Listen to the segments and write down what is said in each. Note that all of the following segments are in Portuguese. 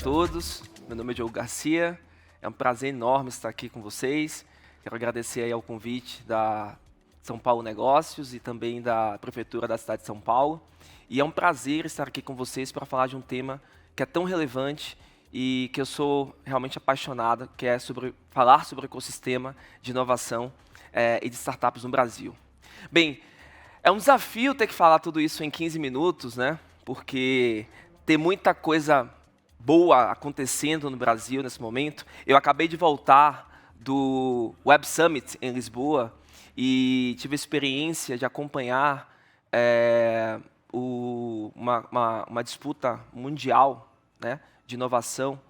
todos. Meu nome é Diogo Garcia. É um prazer enorme estar aqui com vocês. Quero agradecer aí ao convite da São Paulo Negócios e também da Prefeitura da cidade de São Paulo. E é um prazer estar aqui com vocês para falar de um tema que é tão relevante e que eu sou realmente apaixonado, que é falar sobre o ecossistema de inovação e de startups no Brasil. Bem, é um desafio ter que falar tudo isso em 15 minutos, né? Porque tem muita coisa boa acontecendo no Brasil nesse momento. Eu acabei de voltar do Web Summit em Lisboa e tive a experiência de acompanhar uma disputa mundial, né, de inovação,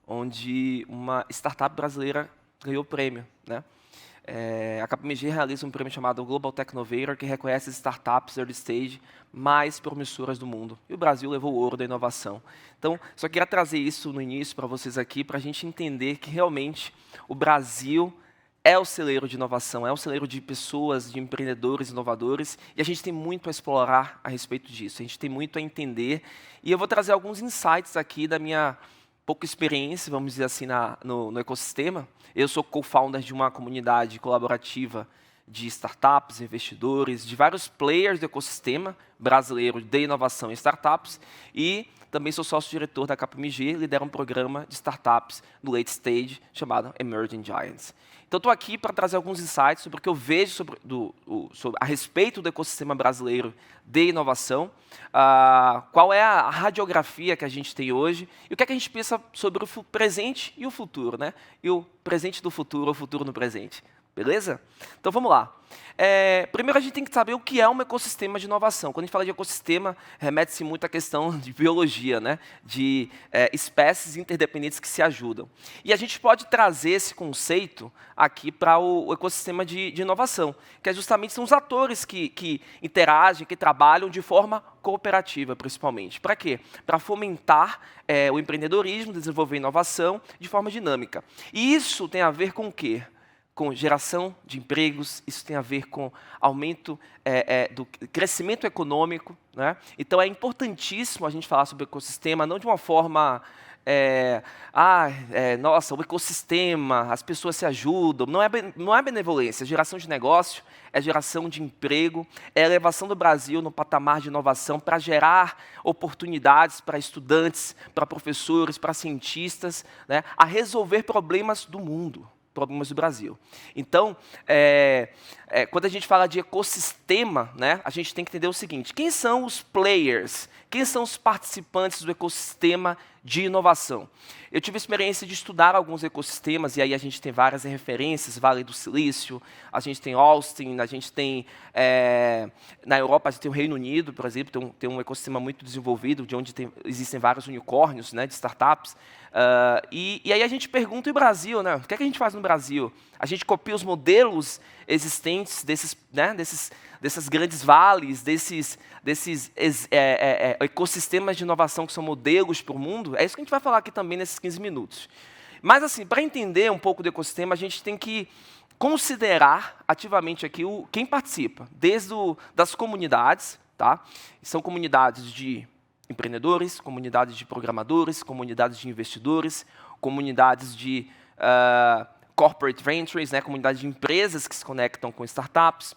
onde uma startup brasileira ganhou o prêmio, né? A KPMG realiza um prêmio chamado Global Technovator, que reconhece as startups early stage mais promissoras do mundo. E o Brasil levou o ouro da inovação. Então, só queria trazer isso no início para vocês aqui, para a gente entender que realmente o Brasil é o celeiro de inovação, é o celeiro de pessoas, de empreendedores, inovadores, e a gente tem muito a explorar a respeito disso, a gente tem muito a entender. E eu vou trazer alguns insights aqui da minha pouca experiência, vamos dizer assim, no ecossistema. Eu sou co-founder de uma comunidade colaborativa de startups, investidores, de vários players do ecossistema brasileiro de inovação e startups, e também sou sócio-diretor da KPMG, lidero um programa de startups no late stage chamado Emerging Giants. Então, estou aqui para trazer alguns insights sobre o que eu vejo a respeito do ecossistema brasileiro de inovação, qual é a radiografia que a gente tem hoje e o que é que a gente pensa sobre o presente e o futuro, né? E o presente do futuro, o futuro no presente. Beleza? Então, vamos lá. Primeiro, a gente tem que saber o que é um ecossistema de inovação. Quando a gente fala de ecossistema, remete-se muito à questão de biologia, né? De espécies interdependentes que se ajudam. E a gente pode trazer esse conceito aqui para o ecossistema de inovação, que justamente são os atores que interagem, que trabalham de forma cooperativa, principalmente. Para quê? Para fomentar o empreendedorismo, desenvolver inovação de forma dinâmica. E isso tem a ver com o quê? Com geração de empregos, isso tem a ver com aumento do crescimento econômico, né? Então, é importantíssimo a gente falar sobre o ecossistema, não de uma forma, nossa, o ecossistema, as pessoas se ajudam, não é benevolência, geração de negócio, é geração de emprego, é elevação do Brasil no patamar de inovação para gerar oportunidades para estudantes, para professores, para cientistas, né, a resolver problemas do mundo. Problemas do Brasil. Então, quando a gente fala de ecossistema, né, a gente tem que entender o seguinte: quem são os players? Quem são os participantes do ecossistema de inovação? Eu tive a experiência de estudar alguns ecossistemas, e aí a gente tem várias referências, Vale do Silício, a gente tem Austin, a gente tem, na Europa, a gente tem o Reino Unido, por exemplo, tem um ecossistema muito desenvolvido, de onde existem vários unicórnios, né, de startups. E aí a gente pergunta, e o Brasil, né? O que é que a gente faz no Brasil? A gente copia os modelos existentes desses grandes vales, desses ecossistemas de inovação que são modelos para o mundo? É isso que a gente vai falar aqui também nesses 15 minutos. Mas, assim, para entender um pouco do ecossistema, a gente tem que considerar ativamente aqui quem participa, desde das comunidades, tá? São comunidades de empreendedores, comunidades de programadores, comunidades de investidores, comunidades de corporate ventures, né, comunidades de empresas que se conectam com startups.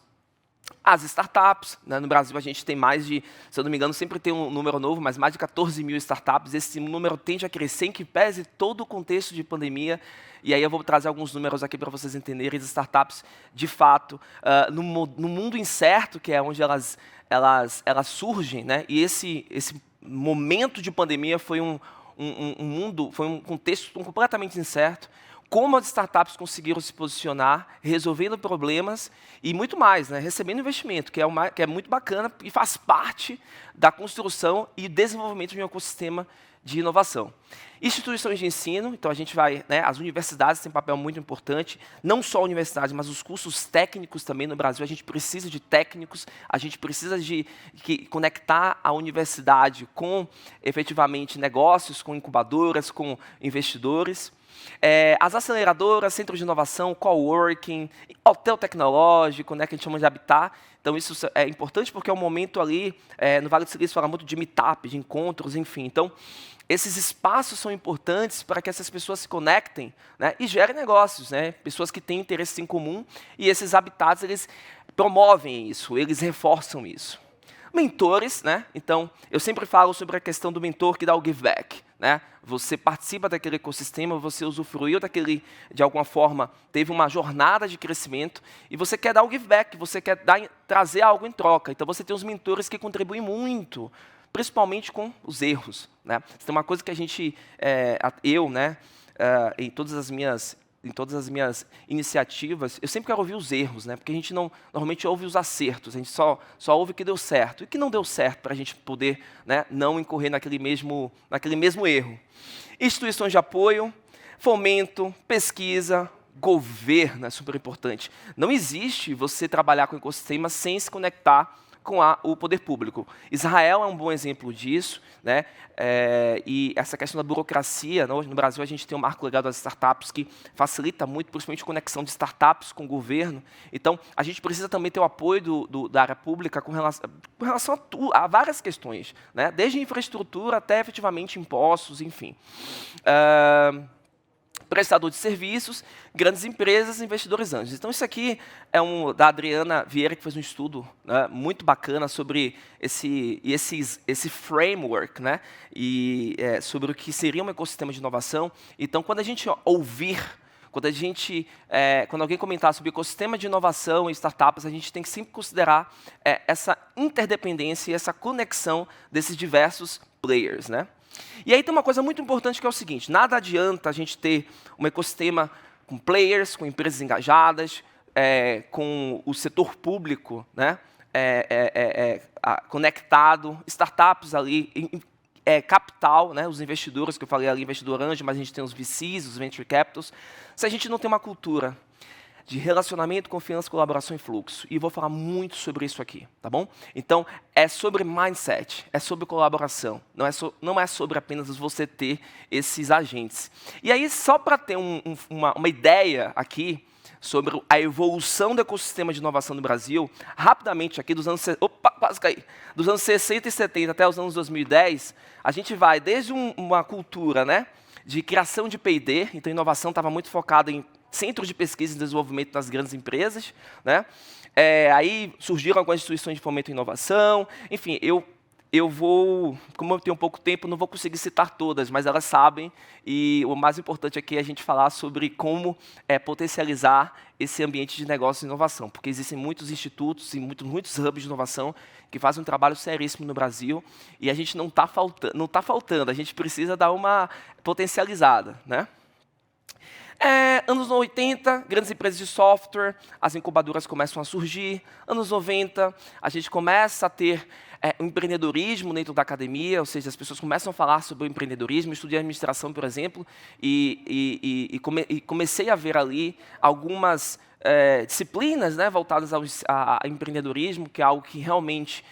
As startups, né, no Brasil a gente tem mais de, se eu não me engano, sempre tem um número novo, mas mais de 14 mil startups. Esse número tende a crescer em que pese todo o contexto de pandemia. E aí eu vou trazer alguns números aqui para vocês entenderem. As startups, de fato, no mundo incerto, que é onde elas surgem, né, e esse momento de pandemia foi um contexto completamente incerto. Como as startups conseguiram se posicionar, resolvendo problemas e muito mais, né? Recebendo investimento, que é muito bacana e faz parte da construção e desenvolvimento de um ecossistema de inovação. Instituições de ensino, então a gente vai, né, as universidades têm um papel muito importante, não só a universidade, mas os cursos técnicos também no Brasil, a gente precisa de técnicos, a gente precisa de conectar a universidade com, efetivamente, negócios, com incubadoras, com investidores. As aceleradoras, centros de inovação, coworking, hotel tecnológico, né, que a gente chama de habitat. Então, isso é importante porque é um momento ali, no Vale do Silício, fala muito de meetup, de encontros, enfim. Então, esses espaços espaços são importantes para que essas pessoas se conectem, né, e gerem negócios, né, pessoas que têm interesses em comum, e esses habitats, eles promovem isso, eles reforçam isso. Mentores, né? Então, eu sempre falo sobre a questão do mentor que dá o give back, né? Você participa daquele ecossistema, você usufruiu daquele, de alguma forma, teve uma jornada de crescimento, e você quer dar o give back, você quer trazer algo em troca. Então, você tem os mentores que contribuem muito, principalmente com os erros, né? Tem uma coisa que a gente, eu, né, em todas as minhas iniciativas, eu sempre quero ouvir os erros, né? Porque a gente normalmente ouve os acertos, a gente só ouve o que deu certo. E o que não deu certo para a gente poder, né, não incorrer naquele mesmo erro. Instituições de apoio, fomento, pesquisa, governo é super importante. Não existe você trabalhar com o ecossistema sem se conectar com o poder público. Israel é um bom exemplo disso, né? E essa questão da burocracia, no Brasil a gente tem o marco legal das startups que facilita muito, principalmente a conexão de startups com o governo. Então, a gente precisa também ter o apoio da área pública com relação a várias questões, né? Desde infraestrutura até efetivamente impostos, enfim. Prestador de serviços, grandes empresas, investidores anjos. Então, isso aqui é da Adriana Vieira, que fez um estudo, né, muito bacana sobre esse framework, né, sobre o que seria um ecossistema de inovação. Então, quando a gente quando alguém comentar sobre ecossistema de inovação e startups, a gente tem que sempre considerar essa interdependência e essa conexão desses diversos players, né? E aí tem uma coisa muito importante que é o seguinte: nada adianta a gente ter um ecossistema com players, com empresas engajadas, com o setor público, né, conectado, startups ali, capital, né, os investidores, que eu falei ali, investidor anjo, mas a gente tem os VCs, os venture capitals. Se a gente não tem uma cultura de relacionamento, confiança, colaboração e fluxo. E vou falar muito sobre isso aqui, tá bom? Então, é sobre mindset, é sobre colaboração. Não é sobre apenas você ter esses agentes. E aí, só para ter uma ideia aqui sobre a evolução do ecossistema de inovação no Brasil, rapidamente aqui, dos anos 60 e 70 até os anos 2010, a gente vai desde uma cultura, né, de criação de P&D, então a inovação estava muito focada em centros de pesquisa e desenvolvimento das grandes empresas, né? Aí surgiram algumas instituições de fomento e inovação, enfim, como eu tenho pouco tempo, não vou conseguir citar todas, mas elas sabem, e o mais importante aqui é a gente falar sobre como potencializar esse ambiente de negócio e inovação, porque existem muitos institutos e muitos hubs de inovação que fazem um trabalho seríssimo no Brasil, e a gente não está faltando, a gente precisa dar uma potencializada, né? Anos 80, grandes empresas de software, as incubadoras começam a surgir. Anos 90, a gente começa a ter o empreendedorismo dentro da academia, ou seja, as pessoas começam a falar sobre o empreendedorismo. Eu estudei administração, por exemplo, e comecei a ver ali algumas disciplinas, né, voltadas a empreendedorismo, que é algo que realmente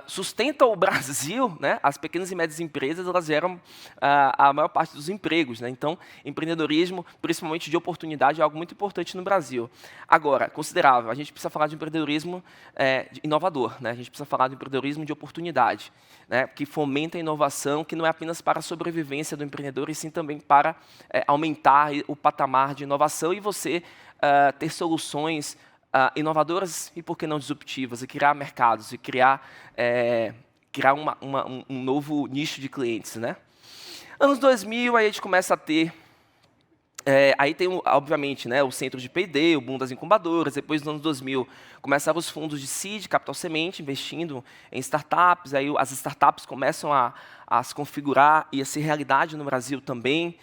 sustenta o Brasil, né? As pequenas e médias empresas, elas geram a maior parte dos empregos, né? Então, empreendedorismo, principalmente de oportunidade, é algo muito importante no Brasil. Agora, considerável, a gente precisa falar de empreendedorismo inovador, né? A gente precisa falar de empreendedorismo de oportunidade, né? Que fomenta a inovação, que não é apenas para a sobrevivência do empreendedor, e sim também para aumentar o patamar de inovação e você ter soluções inovadoras e, por que não, disruptivas, e criar mercados, e criar um novo nicho de clientes, né? Anos 2000, aí a gente começa a ter... aí tem, obviamente, né, o centro de P&D, o boom das incubadoras. Depois, nos anos 2000, começaram os fundos de seed, capital semente, investindo em startups. Aí as startups começam a se configurar e a ser realidade no Brasil também.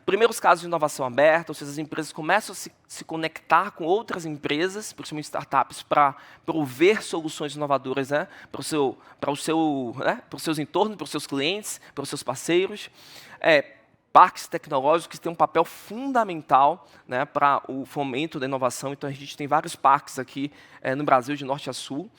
Primeiros casos de inovação aberta, ou seja, as empresas começam a se conectar com outras empresas, principalmente startups, para prover soluções inovadoras, né, para os seus entornos, para os seus clientes, para os seus parceiros. Parques tecnológicos que têm um papel fundamental, né, para o fomento da inovação. Então, a gente tem vários parques aqui no Brasil, de norte a sul.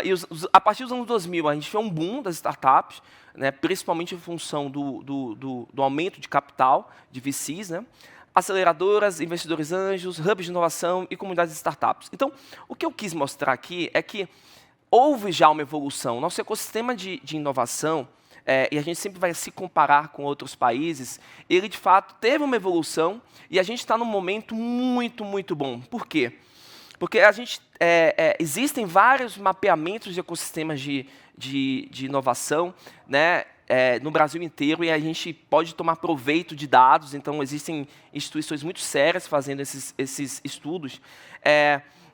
E a partir dos anos 2000, a gente vê um boom das startups, né, principalmente em função do aumento de capital de VCs, né, aceleradoras, investidores anjos, hubs de inovação e comunidades de startups. Então, o que eu quis mostrar aqui é que houve já uma evolução. Nosso ecossistema de inovação e a gente sempre vai se comparar com outros países, ele de fato teve uma evolução e a gente está num momento muito, muito bom. Por quê? Porque existem vários mapeamentos de ecossistemas de inovação, né, no Brasil inteiro, e a gente pode tomar proveito de dados. Então, existem instituições muito sérias fazendo esses estudos.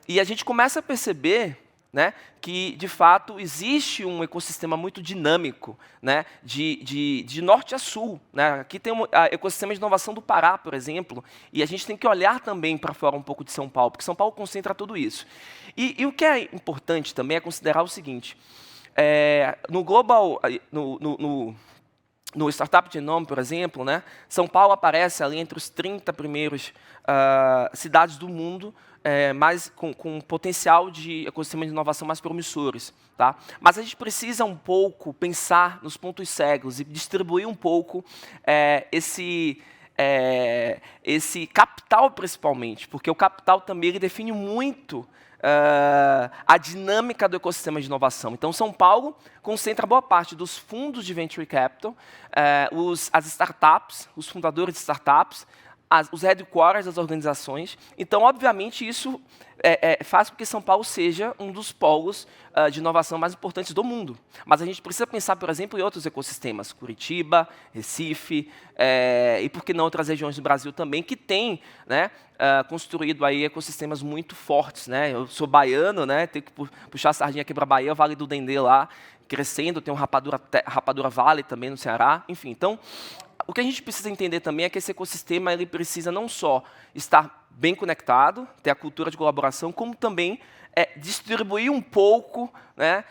E a gente começa a perceber, né, que, de fato, existe um ecossistema muito dinâmico, né, de norte a sul. Né? Aqui tem o ecossistema de inovação do Pará, por exemplo, e a gente tem que olhar também para fora um pouco de São Paulo, porque São Paulo concentra tudo isso. E o que é importante também é considerar o seguinte: no Global, no Startup Genome, por exemplo, né, São Paulo aparece ali entre os 30 primeiros cidades do mundo mais com potencial de ecossistema de inovação mais promissores. Tá? Mas a gente precisa um pouco pensar nos pontos cegos e distribuir um pouco esse capital, principalmente, porque o capital também ele define muito a dinâmica do ecossistema de inovação. Então, São Paulo concentra boa parte dos fundos de venture capital, as startups, os fundadores de startups, os headquarters das organizações. Então, obviamente, isso faz com que São Paulo seja um dos polos de inovação mais importantes do mundo. Mas a gente precisa pensar, por exemplo, em outros ecossistemas, Curitiba, Recife, e por que não outras regiões do Brasil também, que têm, né, construído aí ecossistemas muito fortes. Né? Eu sou baiano, né, tenho que puxar a sardinha aqui para a Bahia, o Vale do Dendê lá, crescendo, tem um Rapadura Valley também no Ceará, enfim. Então, o que a gente precisa entender também é que esse ecossistema ele precisa não só estar bem conectado, ter a cultura de colaboração, como também distribuir um pouco, né,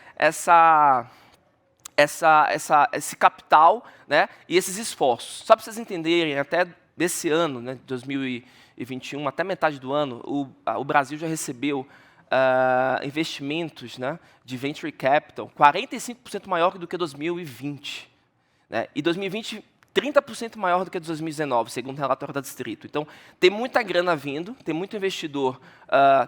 esse capital, né, e esses esforços. Só para vocês entenderem, até desse ano, né, 2021, até metade do ano, o Brasil já recebeu investimentos, né, de venture capital 45% maior do que 2020. Né, e 2020, 30% maior do que 2019, segundo o relatório da Distrito. Então, tem muita grana vindo, tem muito investidor,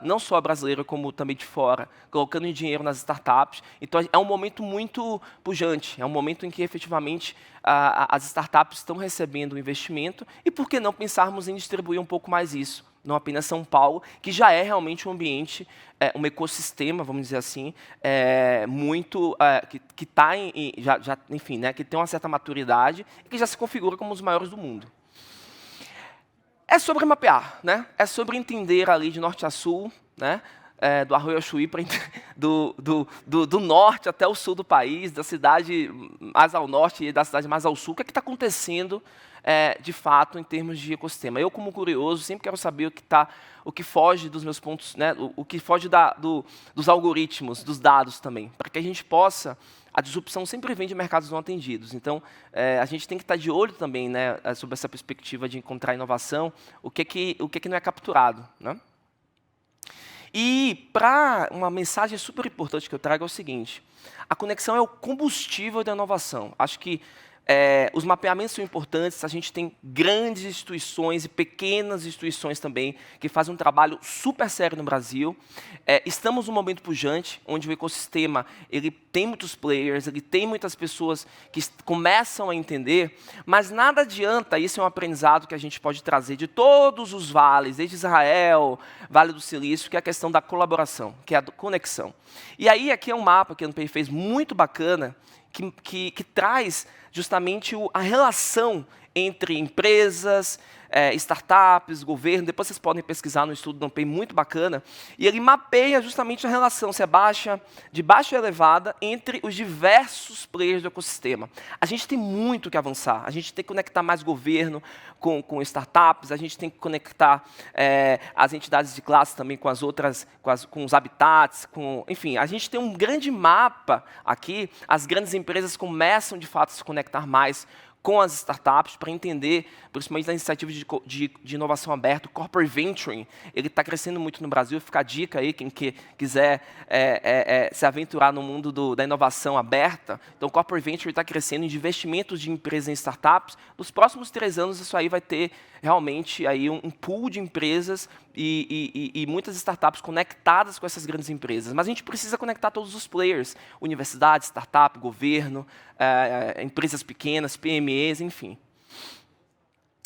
não só brasileiro, como também de fora, colocando dinheiro nas startups. Então, é um momento muito pujante, é um momento em que, efetivamente, as startups estão recebendo investimento, e por que não pensarmos em distribuir um pouco mais isso? Não apenas São Paulo, que já é realmente um ambiente, um ecossistema, vamos dizer assim, muito que está enfim, né, que tem uma certa maturidade e que já se configura como os maiores do mundo. É sobre mapear, né? É sobre entender ali de norte a sul, né? Do Arroio ao Chuí, do norte até o sul do país, da cidade mais ao norte e da cidade mais ao sul. O que está acontecendo de fato em termos de ecossistema? Eu, como curioso, sempre quero saber o que foge dos meus pontos, né, o que foge dos algoritmos, dos dados também, para que a gente possa. A disrupção sempre vem de mercados não atendidos. Então, a gente tem que estar de olho também, né, sobre essa perspectiva de encontrar inovação, o que não é capturado. Né? E para uma mensagem super importante que eu trago é o seguinte: a conexão é o combustível da inovação. Acho que os mapeamentos são importantes, a gente tem grandes instituições e pequenas instituições também que fazem um trabalho super sério no Brasil. Estamos num momento pujante, onde o ecossistema ele tem muitos players, ele tem muitas pessoas que começam a entender, mas nada adianta, isso é um aprendizado que a gente pode trazer de todos os vales, desde Israel, Vale do Silício, que é a questão da colaboração, que é a conexão. E aí, aqui é um mapa que a NPI fez muito bacana, que traz justamente a relação entre empresas, startups, governo. Depois vocês podem pesquisar no estudo do NPI, muito bacana. E ele mapeia justamente a relação, se é de baixa a elevada, entre os diversos players do ecossistema. A gente tem muito que avançar. A gente tem que conectar mais governo com startups, a gente tem que conectar as entidades de classe também com as outras, com os habitats, enfim, a gente tem um grande mapa aqui. As grandes empresas começam, de fato, a se conectar mais com as startups, para entender, principalmente das iniciativas de inovação aberta. O Corporate Venturing, ele está crescendo muito no Brasil. Fica a dica aí, quem quiser se aventurar no mundo da inovação aberta. Então, o Corporate Venturing está crescendo em investimentos de empresas em startups. Nos próximos 3 anos, isso aí vai ter realmente aí um pool de empresas e muitas startups conectadas com essas grandes empresas. Mas a gente precisa conectar todos os players, universidade, startup, governo, empresas pequenas, PMEs, enfim.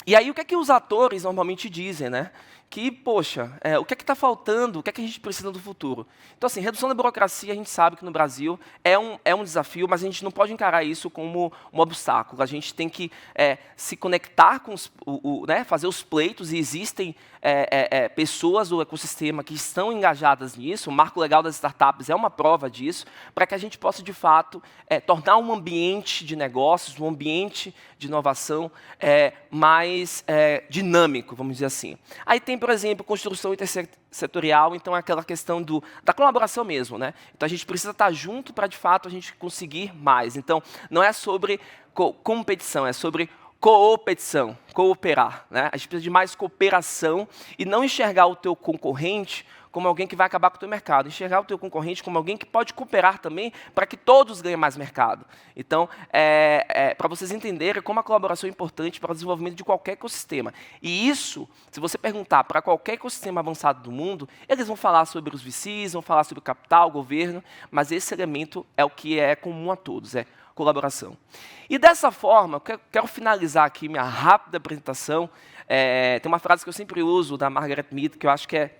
E aí, o que é que os atores normalmente dizem, né? Que, poxa, o que é que está faltando, o que é que a gente precisa do futuro? Então, assim, redução da burocracia, a gente sabe que no Brasil é um desafio, mas a gente não pode encarar isso como um obstáculo. A gente tem que se conectar com né, fazer os pleitos, e existem pessoas do ecossistema que estão engajadas nisso. O marco legal das startups é uma prova disso, para que a gente possa, de fato, tornar um ambiente de negócios, um ambiente de inovação mais dinâmico, vamos dizer assim. Aí tem, por exemplo, construção intersetorial, então é aquela questão da colaboração mesmo, né? Então a gente precisa estar junto para, de fato, a gente conseguir mais. Então não é sobre competição, é sobre coopetição, cooperar, né? A gente precisa de mais cooperação e não enxergar o teu concorrente como alguém que vai acabar com o teu mercado. Enxergar o teu concorrente como alguém que pode cooperar também para que todos ganhem mais mercado. Então, para vocês entenderem como a colaboração é importante para o desenvolvimento de qualquer ecossistema. E isso, se você perguntar para qualquer ecossistema avançado do mundo, eles vão falar sobre os VCs, vão falar sobre o capital, o governo, mas esse elemento é o que é comum a todos, é colaboração. E dessa forma, eu quero finalizar aqui minha rápida apresentação. Tem uma frase que eu sempre uso, da Margaret Mead, que eu acho que é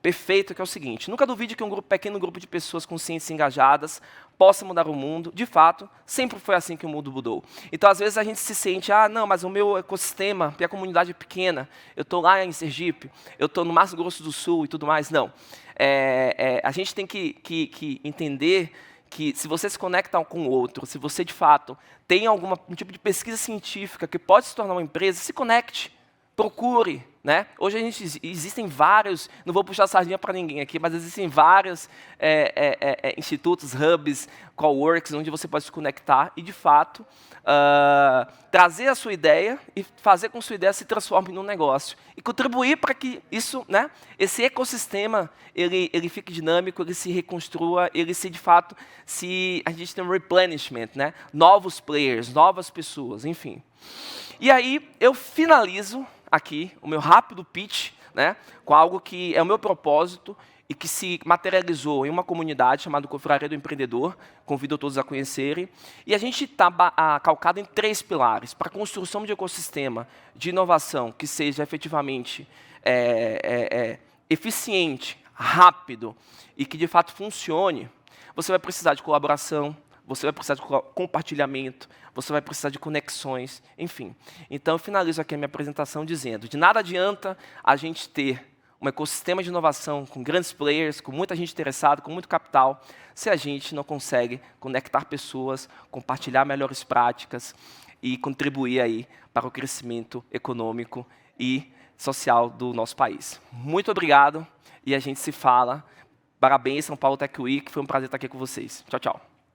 perfeito, que é o seguinte: nunca duvide que um pequeno grupo de pessoas conscientes e engajadas possa mudar o mundo. De fato, sempre foi assim que o mundo mudou. Então, às vezes, a gente se sente, não, mas o meu ecossistema, minha comunidade é pequena, eu estou lá em Sergipe, eu estou no Mato Grosso do Sul e tudo mais. Não. A gente tem que entender que, se você se conecta com o outro, se você, de fato, tem um tipo de pesquisa científica que pode se tornar uma empresa, se conecte, procure. Né? Hoje existem vários, não vou puxar a sardinha para ninguém aqui, mas existem vários institutos, hubs, coworks, onde você pode se conectar e, de fato, trazer a sua ideia e fazer com que sua ideia se transforme num negócio. E contribuir para que isso, né, esse ecossistema ele fique dinâmico, ele se reconstrua, ele se, de fato, a gente tem um replenishment, né? Novos players, novas pessoas, enfim. E aí eu finalizo aqui o meu rápido pitch, né, com algo que é o meu propósito e que se materializou em uma comunidade chamada Confraria do Empreendedor. Convido todos a conhecerem. E a gente está calcado em 3 pilares: para a construção de ecossistema de inovação que seja efetivamente eficiente, rápido e que de fato funcione. Você vai precisar de colaboração, você vai precisar de compartilhamento, você vai precisar de conexões, enfim. Então, eu finalizo aqui a minha apresentação dizendo: de nada adianta a gente ter um ecossistema de inovação com grandes players, com muita gente interessada, com muito capital, se a gente não consegue conectar pessoas, compartilhar melhores práticas e contribuir aí para o crescimento econômico e social do nosso país. Muito obrigado e a gente se fala. Parabéns, São Paulo Tech Week. Foi um prazer estar aqui com vocês. Tchau, tchau.